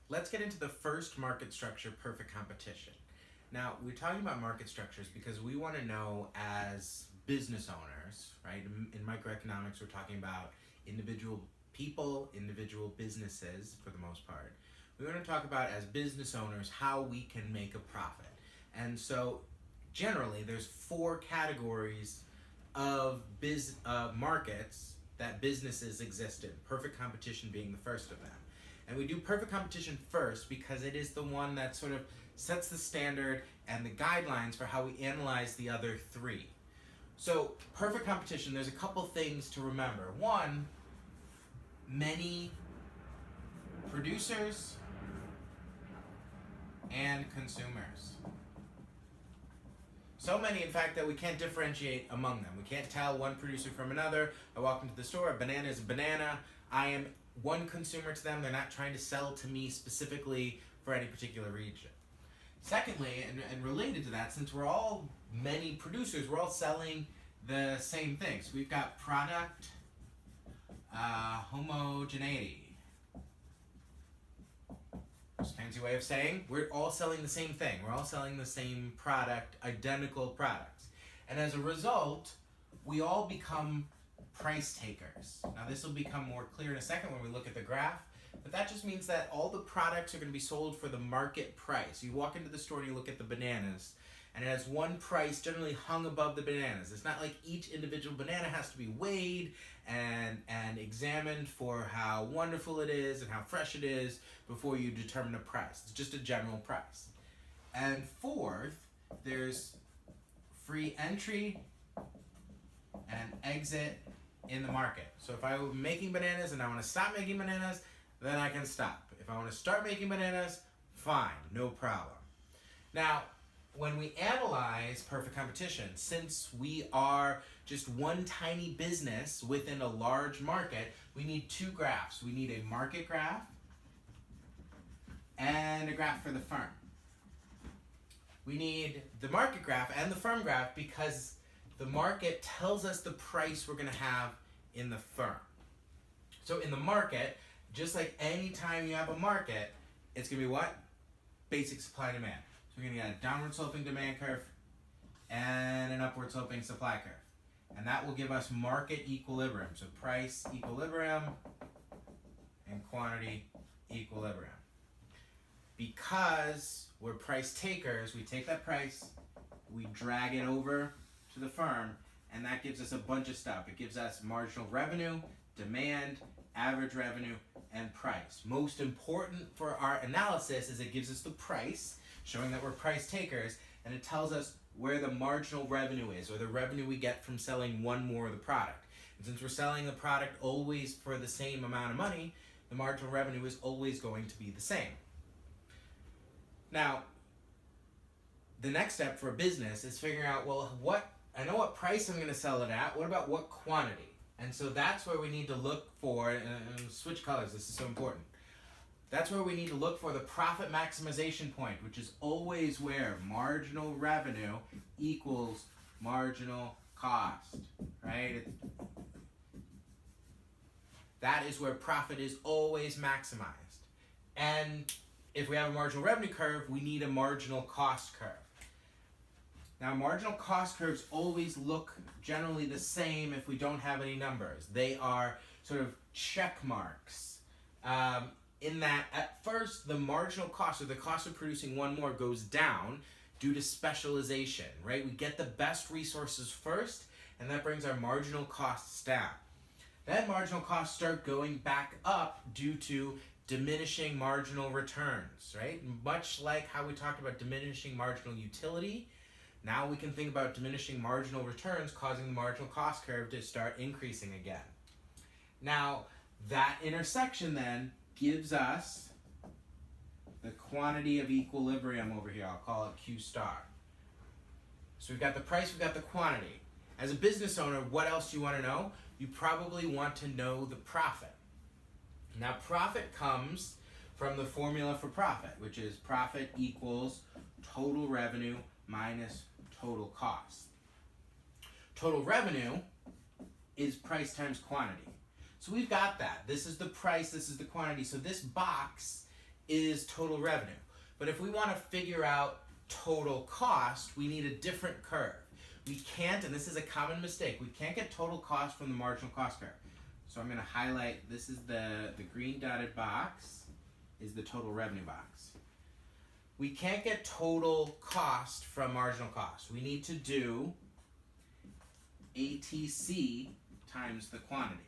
Let's get into the first market structure, perfect competition. Now, we're talking about market structures because we want to know as business owners, right? In microeconomics, we're talking about individual people, individual businesses for the most part. We want to talk about as business owners how we can make a profit. And so generally there's four categories of markets that businesses exist in, perfect competition being the first of them. And we do perfect competition first because it is the one that sort of sets the standard and the guidelines for how we analyze the other three. So perfect competition, there's a couple things to remember. One, many producers and consumers. So many, in fact, that we can't differentiate among them. We can't tell one producer from another. I walk into the store, a banana is a banana. I am one consumer to them. They're not trying to sell to me specifically for any particular region. Secondly, and related to that, since we're all many producers, we're all selling the same things. We've got product homogeneity. It's a fancy way of saying we're all selling the same thing. We're all selling the same product, identical products. And as a result, we all become price takers. Now this will become more clear in a second when we look at the graph, but that just means that all the products are going to be sold for the market price. You walk into the store and you look at the bananas, and it has one price generally hung above the bananas. It's not like each individual banana has to be weighed and examined for how wonderful it is and how fresh it is before you determine a price. It's just a general price. And fourth, there's free entry and exit in the market. So if I were making bananas and I want to stop making bananas, then I can stop. If I want to start making bananas, fine, no problem. Now, when we analyze perfect competition, since we are just one tiny business within a large market, we need two graphs. We need a market graph and a graph for the firm. We need the market graph and the firm graph because the market tells us the price we're going to have in the firm. So in the market, just like any time you have a market, it's going to be what? Basic supply and demand. So we're going to get a downward sloping demand curve and an upward sloping supply curve. And that will give us market equilibrium. So price equilibrium and quantity equilibrium. Because we're price takers, we take that price, we drag it over to the firm, and that gives us a bunch of stuff. It gives us marginal revenue, demand, average revenue, and price. Most important for our analysis is it gives us the price, showing that we're price takers, and it tells us where the marginal revenue is, or the revenue we get from selling one more of the product. And since we're selling the product always for the same amount of money, the marginal revenue is always going to be the same. Now, the next step for a business is figuring out, well, I know what price I'm going to sell it at, what about what quantity? And so that's where we need to look for, and switch colors, this is so important. That's where we need to look for the profit maximization point, which is always where marginal revenue equals marginal cost, right? That is where profit is always maximized. And if we have a marginal revenue curve, we need a marginal cost curve. Now, marginal cost curves always look generally the same if we don't have any numbers. They are sort of check marks. In that, at first, the marginal cost, or the cost of producing one more, goes down due to specialization, right? We get the best resources first, and that brings our marginal costs down. Then marginal costs start going back up due to diminishing marginal returns, right? Much like how we talked about diminishing marginal utility, now we can think about diminishing marginal returns causing the marginal cost curve to start increasing again. Now, that intersection then gives us the quantity of equilibrium over here. I'll call it Q star. So we've got the price, we've got the quantity. As a business owner, what else do you want to know? You probably want to know the profit. Now, profit comes from the formula for profit, which is profit equals total revenue minus total cost. Total revenue is price times quantity. So we've got that. This is the price, this is the quantity. So this box is total revenue. But if we want to figure out total cost, we need a different curve. We can't, and this is a common mistake, we can't get total cost from the marginal cost curve. So I'm going to highlight, this is the green dotted box, is the total revenue box. We can't get total cost from marginal cost. We need to do ATC times the quantity.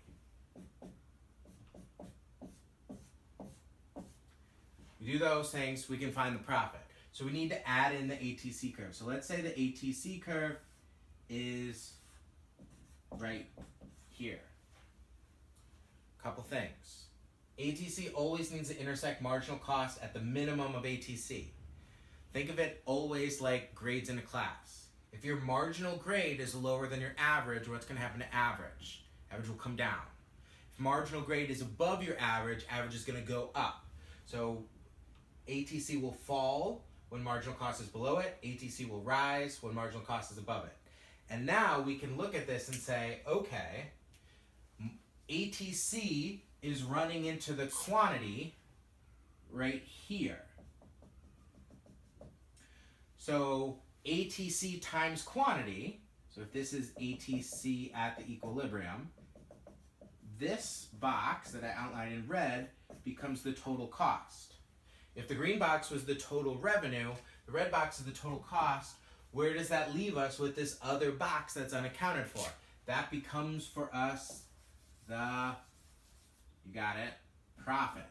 We do those things, we can find the profit. So we need to add in the ATC curve. So let's say the ATC curve is right here. Couple things. ATC always needs to intersect marginal cost at the minimum of ATC. Think of it always like grades in a class. If your marginal grade is lower than your average, what's going to happen to average? Average will come down. If marginal grade is above your average, average is going to go up. So ATC will fall when marginal cost is below it. ATC will rise when marginal cost is above it. And now we can look at this and say, okay, ATC is running into the quantity right here. So ATC times quantity, so if this is ATC at the equilibrium, this box that I outlined in red becomes the total cost. If the green box was the total revenue, the red box is the total cost, where does that leave us with this other box that's unaccounted for? That becomes for us the, you got it, profit.